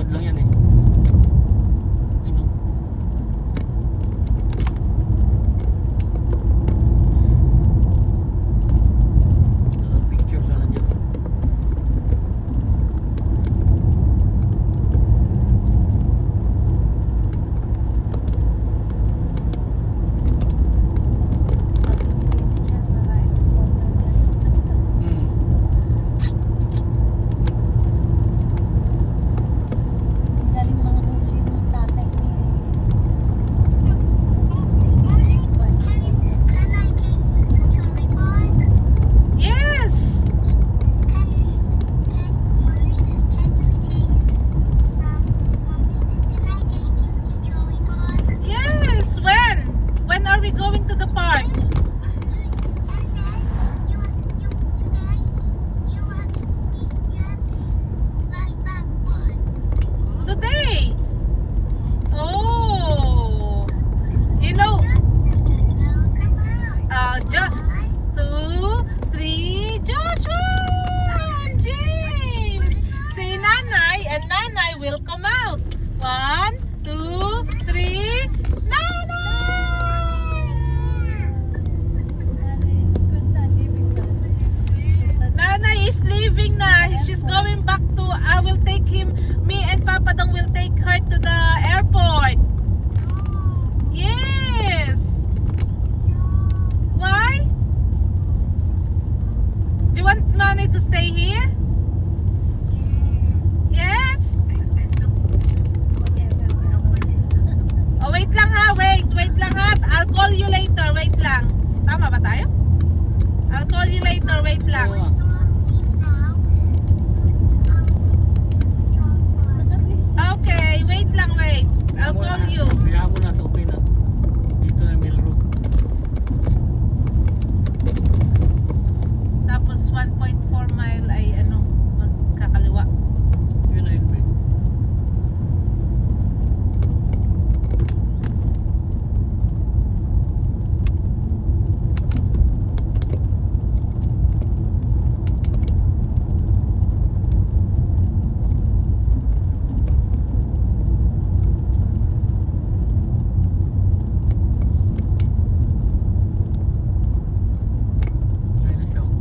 road lang yan eh. Yun, oh. Pictures na nandiyan. Yes! Yes! When? When are we going to the park? Today! Oh! You know, just 2, 3, Joshua and James. Say Nanay and Nanay will come out. 1, 2, 3, Nanay! Nanay is leaving na. She's going back to, I will take him, me and Papa Dong will take her to the airport. Yes! Why? Do you want Nanay to stay here? Yes? Oh, wait lang ha, wait lang ha. I'll call you later, wait lang. Tama ba tayo? I'll call you later, wait lang. Oo, ah. Okay, wait lang, wait. I'll call you. Kaya mo na, okay na. Dito na Mill Road. Tapos 1.4 mile ay ano, magkakaliwa. Yun na yun, babe. Ayun na siya, oh.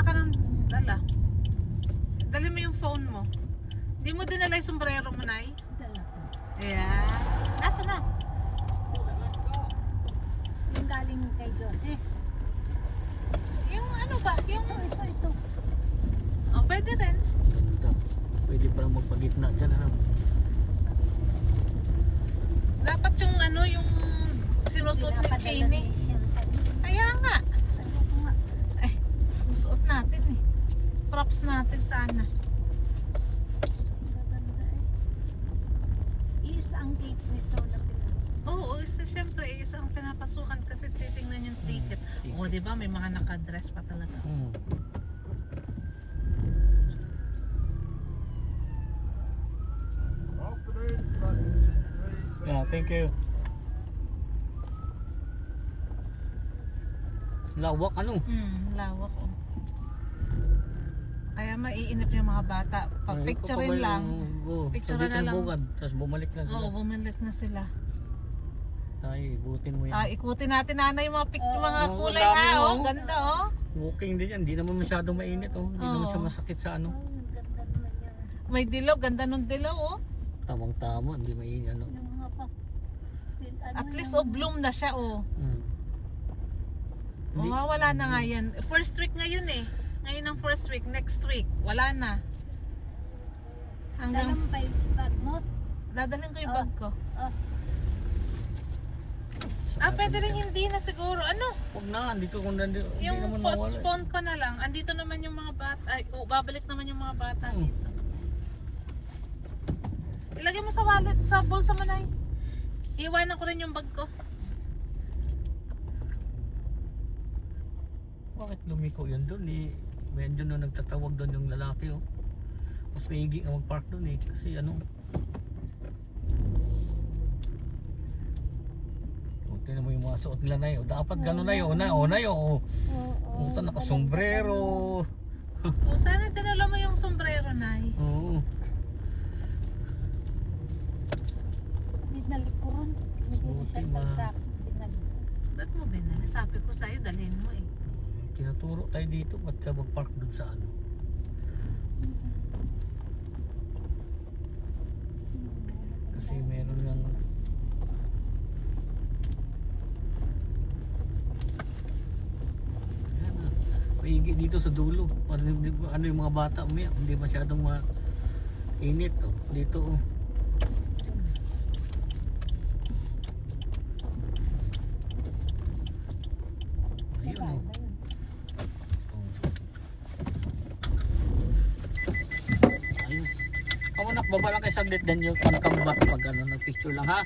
wala ka nang dala. Dali mo yung phone mo. Hindi mo dinala yung sombrero mo, Nay? Dala ko. Ayan. Nasaan na? Yung galing kay Jose. Yung ano ba? Yung... Ito. Oh, pwede rin. Ganda. Pwede parang magpagitna dyan, ano? Dapat yung ano, yung sinusuot ni Pinapadala Cheney. ni Sir kanina. Kaya nga. Sabi ko nga, Eh, susuot natin eh. Props natin sana. maganda eh. Iisa ang gate nito na Oo, isa syempre, isa ang pinapasukan kasi titingnan yung ticket. ticket. Oo, di ba? May mga nakadress pa talaga. Hmm. Afternoon, flight 2, please. Yeah, thank you. Lawak, ano? Lawak oh. Kaya maiinip yung mga bata. Pag picturein lang. Picturean na lang. Bugad, tapos bumalik lang sila. Oo, bumalik na sila. Tayo, ibutin mo yan. Ikutin natin nanay yung mga mga Oo, kulay dami, ha. Oh, oh. ganda oh. Walking din yan, hindi naman masyadong mainit, oh. Hindi naman siya Oo. masakit sa ano. ang ganda naman yung, May dilaw, ganda nung dilaw oh. Tamang-tama, hindi mainit, ano. yung mga pa. Ano At least yung- oh, bloom na siya oh. Hindi- Mawawala na nga yan. First week ngayon eh. Ngayon ang first week, next week, wala na. Hanggang, Dalang pa yung bag mo. dadalhin ko yung Oh. bag ko. Oh, Pwede rin hindi na siguro. Ano? Huwag na, dito kung nandito, hindi Yung naman mawala. postpone ko na lang. Andito naman yung mga bata. Ay, babalik naman yung mga bata dito. Ilagay mo sa wallet, sa bulsa mo na. Iwanan ko rin yung bag ko. Bakit lumiko yun doon eh? Medyo nung nagtatawag doon yung lalaki, oh. Mas maigi ang mag-park doon eh. Kasi ano, tingnan mo yung mga suot nila na yun. Dapat gano'n na yun. Na yun. oo. Puta, nakasombrero. O, sana dinala mo yung sombrero, Nay. Oo. Binalik ko ron. Hindi Buti siya ma- pagsak. Binalik. Ba't mo binali? Sabi ko sa'yo, dalhin mo eh. Tinuturo tayo dito. Ba't ka mag-park doon sa ano? Kasi meron ng ayan na. Maigi dito sa dulo. Ano yung mga bata umiyak. Hindi masyadong mainit. Oh. Dito oh. Ayun Wala oh. ba yun? Ayos. Ako nak, baba lang kayo saglit din yung pangkambat pag ano, nag-picture lang ha.